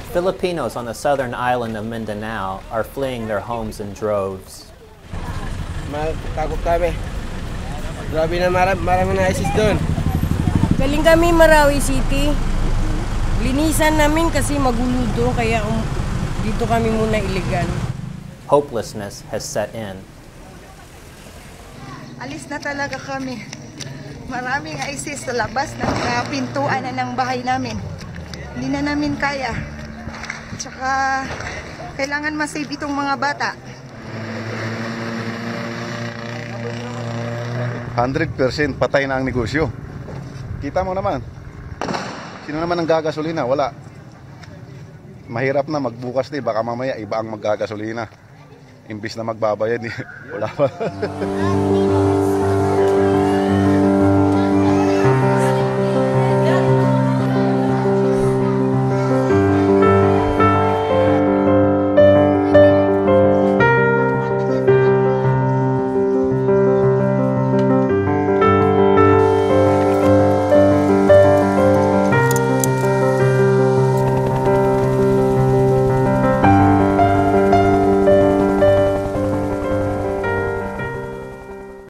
Filipinos on the southern island of Mindanao are fleeing their homes in droves. Takot kami. Grabe na marami na ISIS doon. Galing kami Marawi City. Linisan namin kasi magulo doon, kaya dito kami muna iligan. Hopelessness has set in. Alis na talaga kami. Maraming ISIS sa labas ng pintuan na ng bahay namin. Hindi na namin kaya. Tsaka kailangan masave itong mga bata. 100% patay na ang negosyo. Kita mo naman. Sino naman ang gagasolina? Wala. Mahirap na magbukas din. Baka mamaya iba ang maggagasolina. Imbis na magbabayad. Wala pa.